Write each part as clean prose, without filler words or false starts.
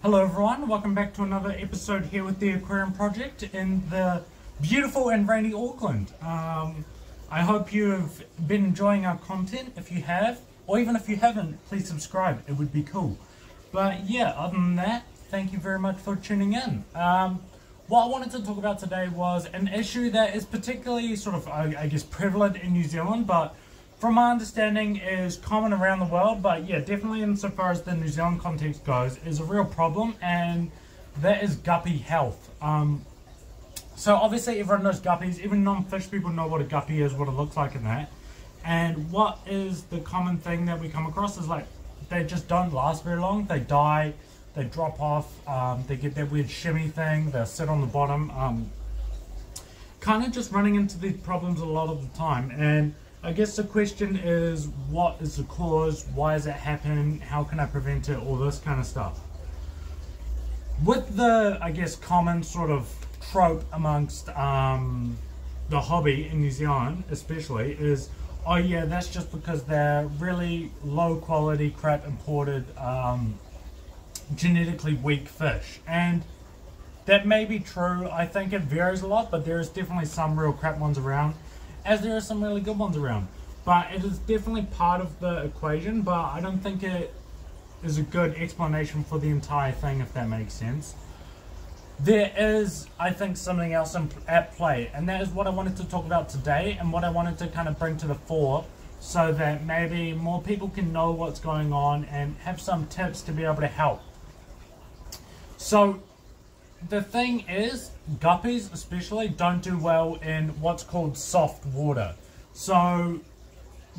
Hello everyone, welcome back to another episode here with the Aquarium Project in the beautiful and rainy Auckland. I hope you've been enjoying our content. If you have, or even if you haven't, please subscribe, it would be cool. But yeah, other than that, thank you very much for tuning in. What I wanted to talk about today was an issue that is particularly sort of, I guess, prevalent in New Zealand, but from my understanding is common around the world, but yeah, definitely insofar as the New Zealand context goes, is a real problem, and that is guppy health. So obviously everyone knows guppies, even non-fish people know what a guppy is, what it looks like and that. And what is the common thing that we come across is like, they just don't last very long, they die, they drop off, they get that weird shimmy thing, they sit on the bottom, kind of just running into these problems a lot of the time. And I guess the question is, what is the cause, why does it happen, how can I prevent it, all this kind of stuff. With the, I guess, common sort of trope amongst the hobby in New Zealand especially is, oh yeah, that's just because they're really low quality, crap imported, genetically weak fish. And that may be true. I think it varies a lot, but there's definitely some real crap ones around, as there are some really good ones around. But it is definitely part of the equation, but I don't think it is a good explanation for the entire thing, if that makes sense. There is, I think, something else at play, and that is what I wanted to talk about today, and what I wanted to kind of bring to the fore, so that maybe more people can know what's going on and have some tips to be able to help. So the thing is, guppies especially don't do well in what's called soft water. So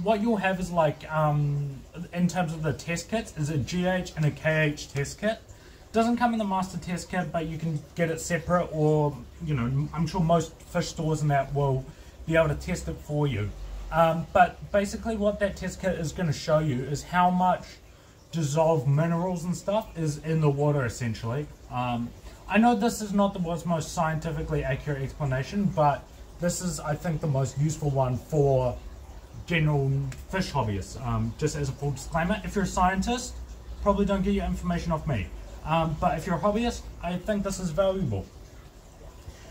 what you'll have is like, in terms of the test kits, is a GH and a KH test kit. Doesn't come in the master test kit, but you can get it separate, or, you know, I'm sure most fish stores and that will be able to test it for you. But basically what that test kit is going to show you is how much dissolved minerals and stuff is in the water, essentially. I know this is not the world's most scientifically accurate explanation, but this is, I think, the most useful one for general fish hobbyists. Just as a full disclaimer, if you're a scientist, probably don't get your information off me. But if you're a hobbyist, I think this is valuable.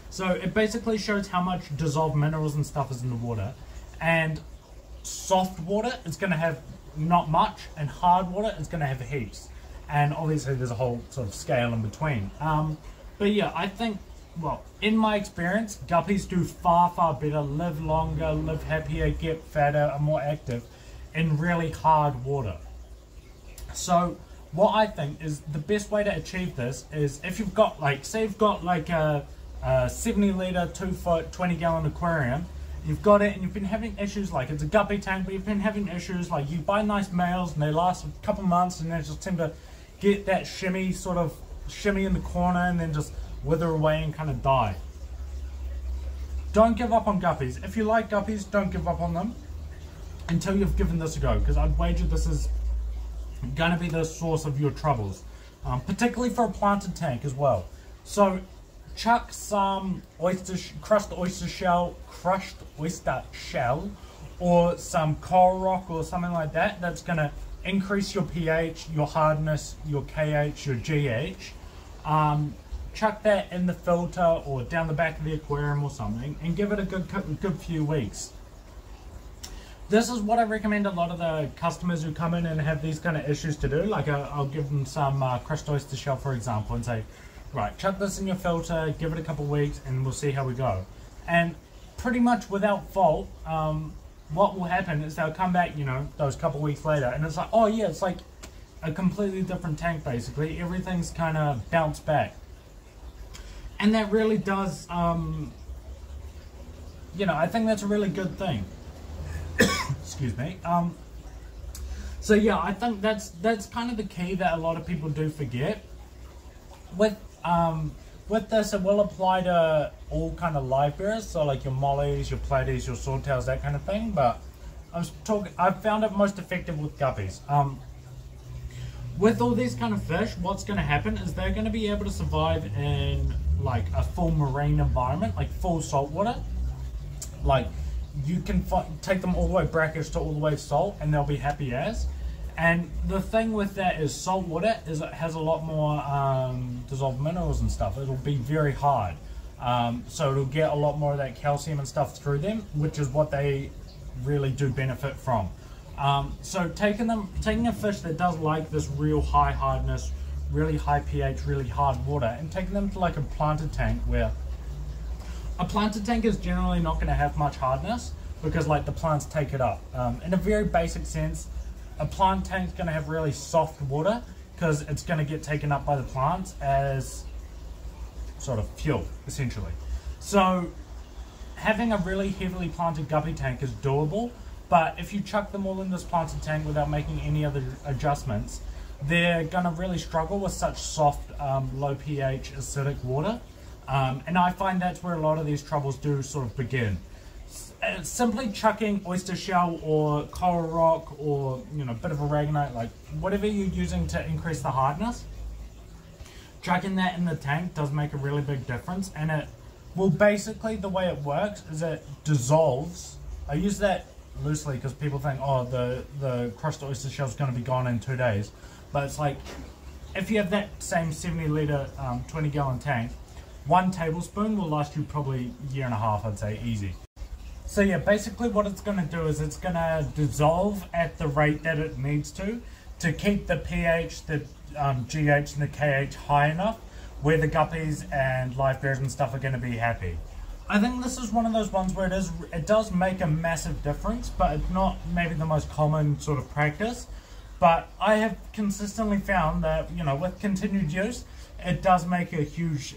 So it basically shows how much dissolved minerals and stuff is in the water. And soft water is going to have not much, and hard water is going to have heaps. And obviously there's a whole sort of scale in between. But yeah, I think, well, in my experience, guppies do far, far better, live longer, live happier, get fatter, are more active in really hard water. So what I think is the best way to achieve this is, if you've got, like, say you've got like a 70 litre, 2 foot, 20 gallon aquarium, you've got it and you've been having issues, like it's a guppy tank, but you've been having issues, like you buy nice males and they last a couple months and they just tend to get that shimmy in the corner and then just wither away and kind of die. Don't give up on guppies. If you like guppies, don't give up on them until you've given this a go, because I'd wager this is going to be the source of your troubles, particularly for a planted tank as well. So chuck some crushed oyster shell, or some coral rock or something like that. That's going to increase your pH, your hardness, your KH, your GH. Chuck that in the filter or down the back of the aquarium or something, and give it a good few weeks. This is what I recommend a lot of the customers who come in and have these kind of issues to do. Like I'll give them some crushed oyster shell, for example, and say, right, chuck this in your filter, give it a couple weeks, and we'll see how we go. And pretty much without fault, what will happen is they'll come back, you know, those couple weeks later, and it's like, oh yeah, it's like a completely different tank basically. Everything's kind of bounced back. And that really does, you know, I think that's a really good thing. Excuse me. So yeah, I think that's kind of the key that a lot of people do forget. With this, it will apply to all kind of live bearers, so like your mollies, your platies, your swordtails, that kind of thing. But I've found it most effective with guppies. With all these kind of fish, what's going to happen is they're going to be able to survive in like a full marine environment, like full salt water. Like you can take them all the way brackish to all the way salt, and they'll be happy as. And the thing with that is salt water is it has a lot more dissolved minerals and stuff. It'll be very hard. So it'll get a lot more of that calcium and stuff through them, which is what they really do benefit from. So taking a fish that does like this real high hardness, really high pH, really hard water, and taking them to like a planted tank, where a planted tank is generally not going to have much hardness because like the plants take it up. In a very basic sense, a plant tank is going to have really soft water because it's going to get taken up by the plants as sort of fuel, essentially. So having a really heavily planted guppy tank is doable, but if you chuck them all in this planted tank without making any other adjustments, they're going to really struggle with such soft, low pH, acidic water. And I find that's where a lot of these troubles do sort of begin. Simply chucking oyster shell or coral rock or, you know, a bit of aragonite, like whatever you're using to increase the hardness, chucking that in the tank does make a really big difference. And it will basically, the way it works is it dissolves. I use that loosely because people think, oh, the crushed oyster shell is going to be gone in 2 days. But it's like, if you have that same 70 litre 20 gallon tank, 1 tablespoon will last you probably a year and a half, I'd say, easy. So yeah, basically what it's going to do is it's going to dissolve at the rate that it needs to keep the pH, the GH and the KH high enough where the guppies and live bears and stuff are going to be happy. I think this is one of those ones where it does make a massive difference, but it's not maybe the most common sort of practice. But I have consistently found that, you know, with continued use, it does make a huge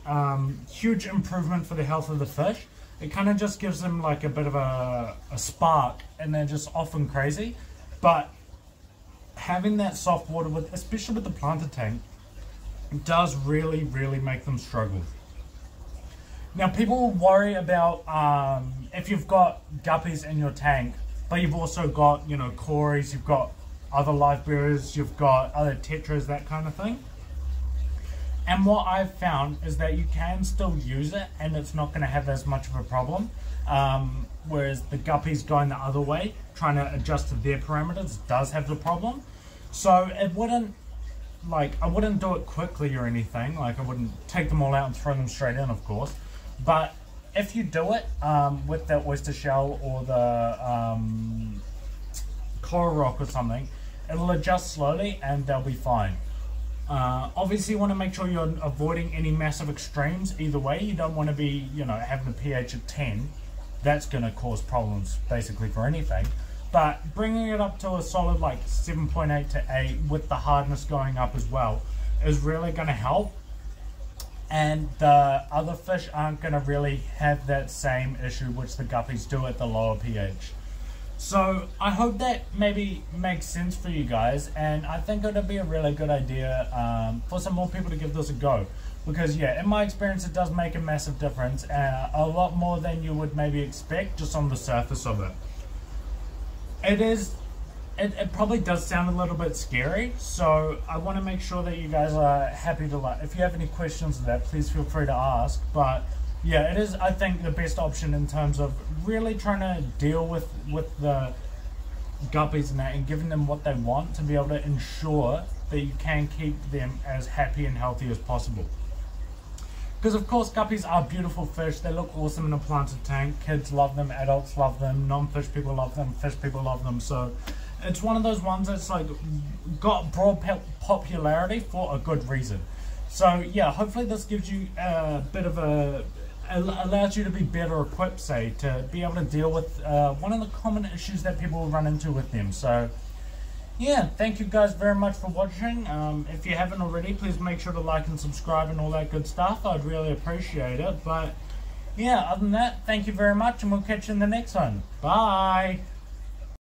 improvement for the health of the fish. It kind of just gives them like a bit of a spark, and they're just off and crazy. But having that soft water, especially with the planted tank, does really, really make them struggle. Now, people worry about if you've got guppies in your tank, but you've also got, you know, cories, you've got other live bearers, you've got other tetras, that kind of thing. And what I've found is that you can still use it and it's not going to have as much of a problem. Whereas the guppies going the other way, trying to adjust to their parameters, does have the problem. So it wouldn't, like, I wouldn't do it quickly or anything. Like, I wouldn't take them all out and throw them straight in, of course. But if you do it with the oyster shell or the coral rock or something, it'll adjust slowly and they'll be fine. Obviously, you want to make sure you're avoiding any massive extremes either way. You don't want to be, you know, having a pH of 10. That's going to cause problems basically for anything. But bringing it up to a solid like 7.8 to 8 with the hardness going up as well is really going to help. And the other fish aren't going to really have that same issue which the guppies do at the lower pH. So I hope that maybe makes sense for you guys, and I think it would be a really good idea for some more people to give this a go. Because yeah, in my experience it does make a massive difference, a lot more than you would maybe expect just on the surface of it. It probably does sound a little bit scary, so I want to make sure that you guys are happy to, like, if you have any questions of that, please feel free to ask. But yeah, it is, I think, the best option in terms of really trying to deal with the guppies and that, and giving them what they want to be able to ensure that you can keep them as happy and healthy as possible. Because of course guppies are beautiful fish, they look awesome in a planted tank, kids love them, adults love them, non-fish people love them, fish people love them, so it's one of those ones that's like got broad popularity for a good reason. So yeah, hopefully this gives you a bit of allows you to be better equipped, say, to be able to deal with one of the common issues that people run into with them. So yeah, thank you guys very much for watching. If you haven't already, please make sure to like and subscribe and all that good stuff. I'd really appreciate it. But yeah, other than that, thank you very much, and we'll catch you in the next one. Bye!